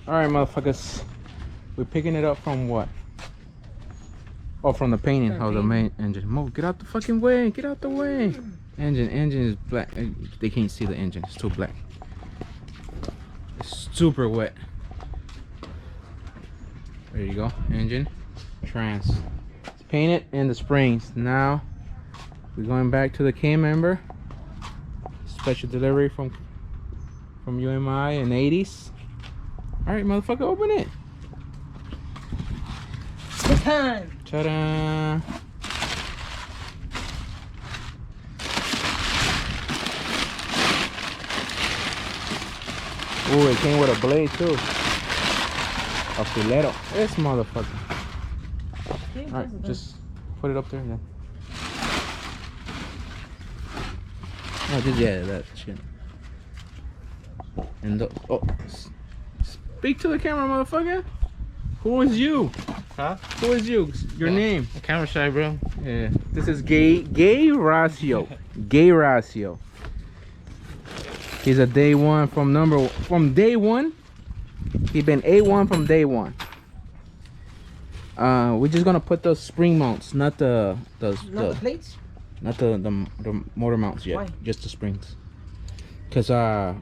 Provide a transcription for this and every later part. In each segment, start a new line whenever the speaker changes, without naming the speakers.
All right, motherfuckers. We're picking it up from what? Oh, from the painting of the main engine. Move, get out the fucking way. Get out the way. Engine is black. They can't see the engine. It's too black. It's super wet. There you go. Engine, trans. It's painted and the springs. Now we're going back to the Kmember. Special delivery from UMI in the 80s. All right, motherfucker, open it.
It's time.
Ta-da! Ooh, it came with a blade too. A filetto. This motherfucker. Alright, just put it up there then. Oh, just yeah, that shit. And the, oh, speak to the camera, motherfucker. Who is you?
Huh?
Who is you? Your name?
I'm camera shy, bro.
Yeah. This is Gay Ratio. Gay Ratio. He's a day one from day one. He been A1 from day one. We're just gonna put those spring mounts, not the
plates.
Not the motor mounts yet.
Why?
Just the springs. Cause I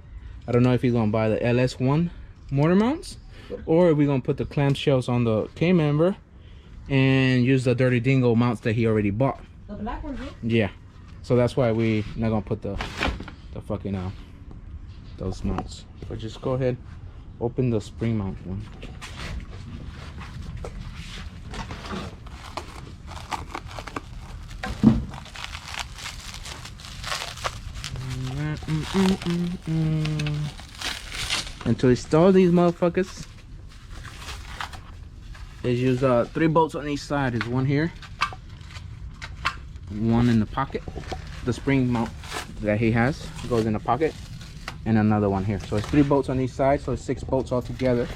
don't know if he's gonna buy the LS1 motor mounts, or we're gonna put the clamshells on the Kmember and use the Dirty Dingo mounts that he already bought.
The black ones, right?
Yeah. So that's why we not gonna put the fucking those mounts. But just go ahead, open the spring mount one. And to install these motherfuckers, is use 3 bolts on each side. There's one here, one in the pocket. The spring mount that he has goes in the pocket, and another one here. So it's 3 bolts on each side, so it's 6 bolts all together.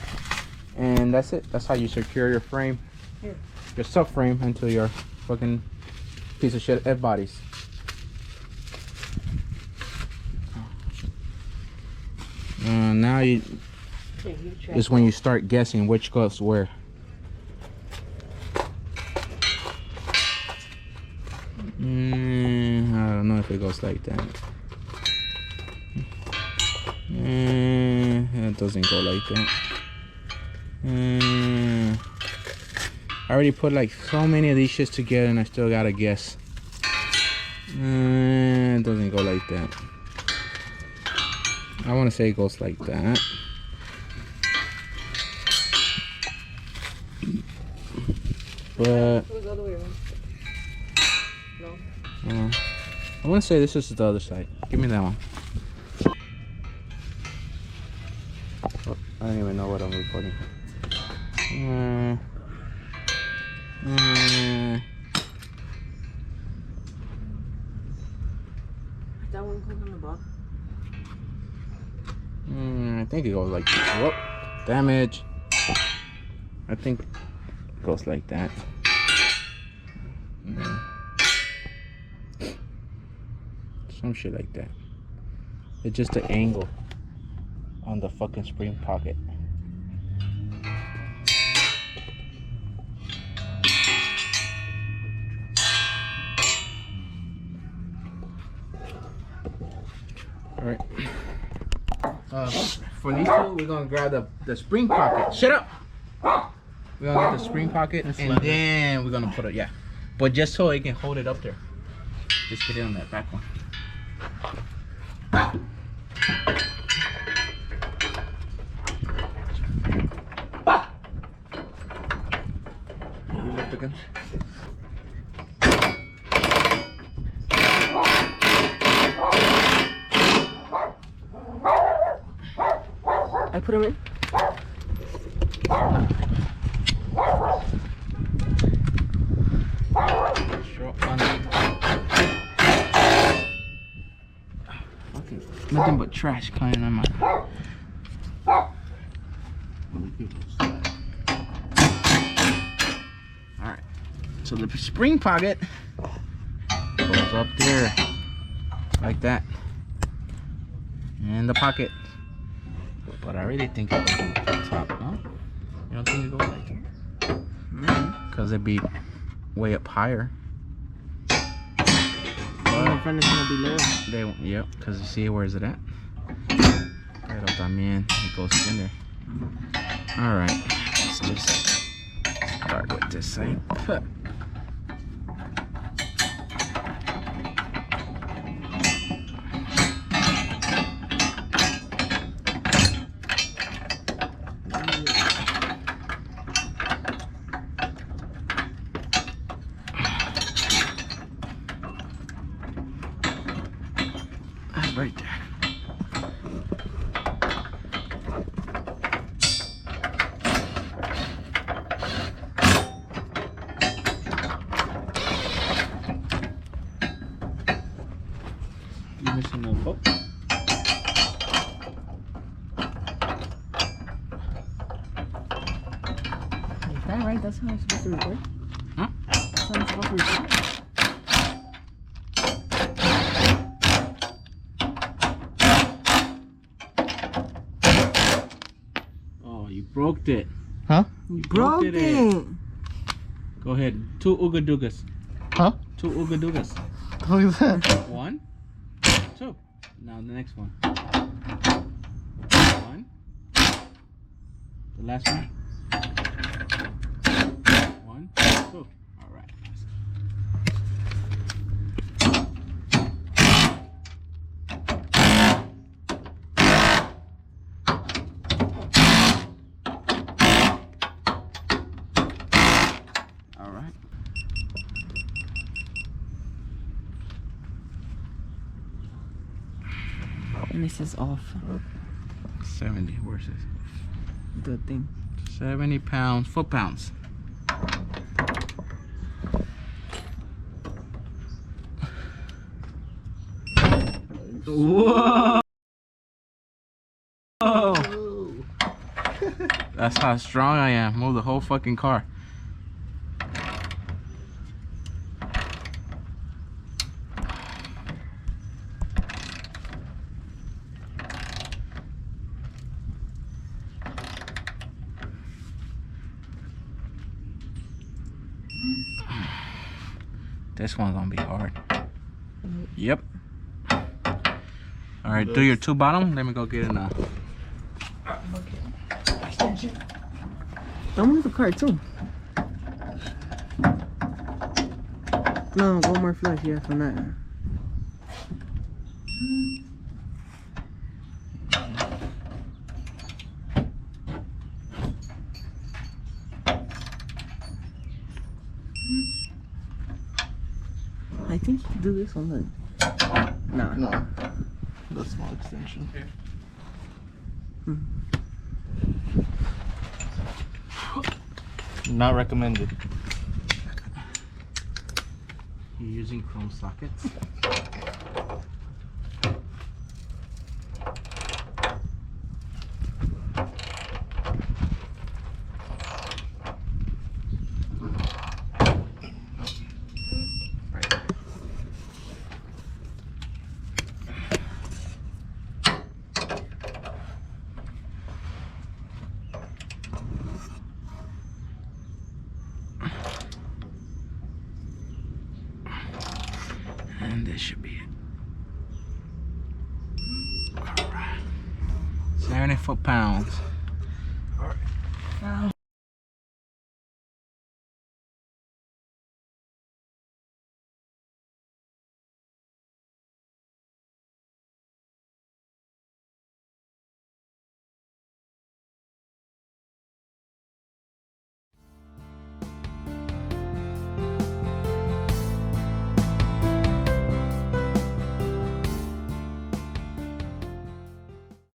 And that's it. That's how you secure your frame, your subframe, into your fucking piece of shit F bodies. Now is when you start guessing which goes where. I don't know if it goes like that. It doesn't go like that. I already put like so many of these shits together and I still gotta guess. It doesn't go like that. I want to say it goes like that. But
It goes the other way around. No.
I want to say this is the other side. Give me that one. Oh, I don't even know what I'm recording.
That one comes on the bottom.
I think it goes like this. Whoop. Damage. I think it goes like that. Some shit like that. It's just the angle on the fucking spring pocket. Alright. For these two, we're gonna grab the spring pocket. Shut up! We're gonna get the spring pocket and then we're gonna put it, yeah. But just so it can hold it up there. Just get it on that back one. You lift again.
I put them in.
Nothing but trash climbing on my. Alright. So the spring pocket goes up there. Like that. And the pocket But I really think it goes like the top, no? You don't think it goes like that? Because it'd be way up higher.
My friend is gonna be low.
Yep, because you see where is it at? Pero también it goes in there. Alright, let's just start with this side. That's right there. You missing a bolt?
Is that right? That's how I'm supposed to record?
Huh?
That's how I'm supposed to record?
Oh, you broke it.
Huh?
You
broke
broke
it.
it.
Go ahead. 2 ooga-doogas.
Huh?
2 ooga-doogas.
Look at that.
1, 2. Now the next one. 1. The last one. 1, 2. All right. All right.
And it says off
70. Where's this?
the thing.
70 pounds, foot-pounds. Whoa! That's how strong I am. Move the whole fucking car. This one's gonna be hard. Yep. All right, do your 2 bottom. Let me go get in a.
Don't move the car too. No, one more flush, yeah, from that. I think you can do this one then. Nah.
No. The small extension. Not recommended.
You're using chrome sockets. And this should be it. All right. 70 foot-pounds. All right.